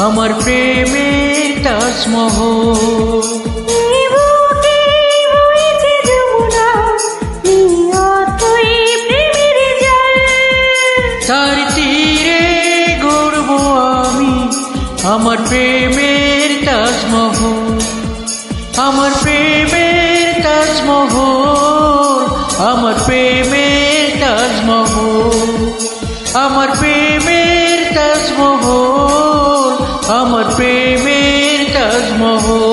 আমার প্রেমের তাজমহল। তার তীরে গড়ব আমি আমার প্রেমের তাজমহল, আমার প্রেমের তাজমহল, আমার প্রেমের তাজমহল, আমার প্রেমের তাজমহল, আমার প্রেমের তাজমহল।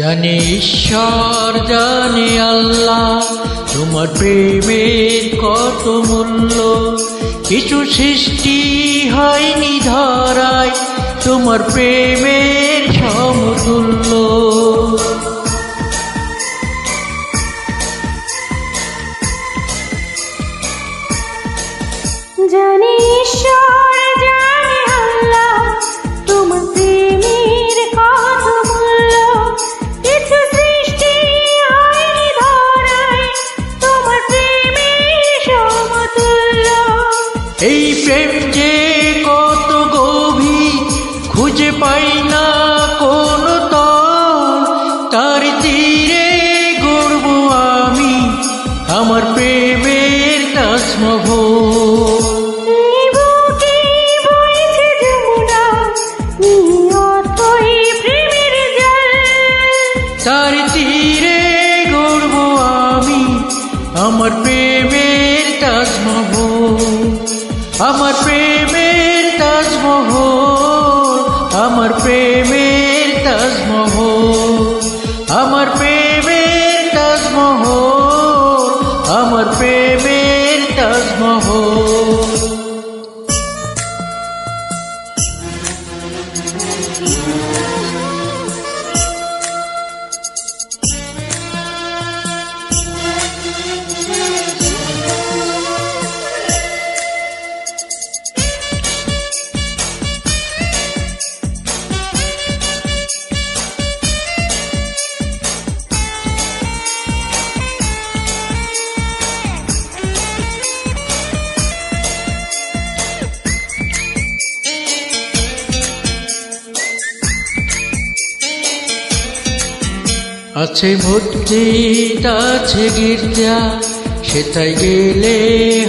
জানে ঈশ্বর জানে আল্লাহ তোমার প্রেমের কত মূল্য, কিছু সৃষ্টি হয়নি ধরায় তোমার প্রেমের সমতুল্য। জানে ঈশ্বর জানে আল্লাহ তোমার প্রেমের কত মূল্য, কিছু সৃষ্টি হয়নি ধরায় তোমার প্রেমের সমতুল্য। এই প্রেম যে কত গভীর খুঁজে পাই না কোনো তল, তার তীরে গড়ব আমি আমার প্রেমের তাজমহল। তার তীরে গড়ব আমি আমার প্রেমের তাজমহল, আমার প্রেমের তাজমহল, আমার প্রেমের তাজমহল, আমার প্রেমের তাজমহল, আমার প্রেমের তাজমহল। আছে মসজিদ আছে গির্জা, সেটাই গেলে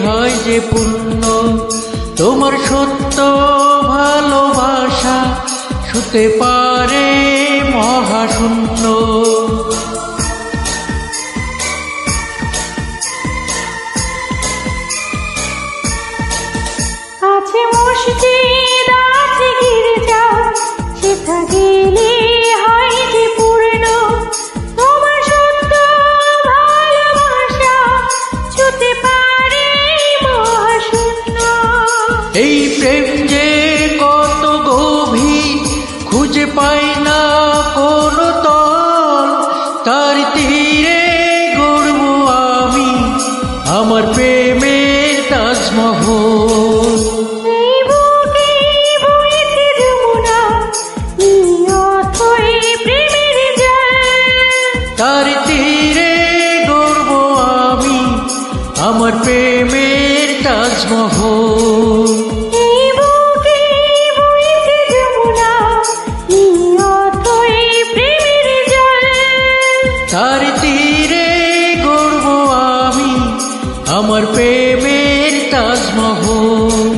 হয় যে পুণ্য, তোমার সত্য ভালোবাসা শুতে পারে মহাশূন্য। আছে মসজিদ আছে গির্জা, সেটা গেলে হয় যে পূর্ণ, তোমার সত্য ভালোবাসা ছুতে পারে মহাশূন্য। এই প্রেম যে কত গভীর খুঁজে পাই না কোনো তল, তার তীরে গড়ব আমি আমার প্রেমের তাজমহল। তার তীরে গড়ব আমি আমার প্রেমের তাজমহল। তার তীরে গড়ব আমি আমার প্রেমের তাজমহল,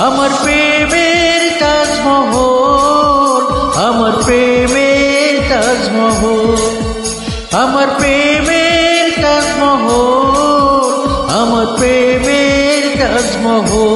আমার প্রেমের তাজমহল, আমার প্রেমের তাজমহল, আমার প্রেমের তাজমহল, আমার প্রেমের তাজমহল।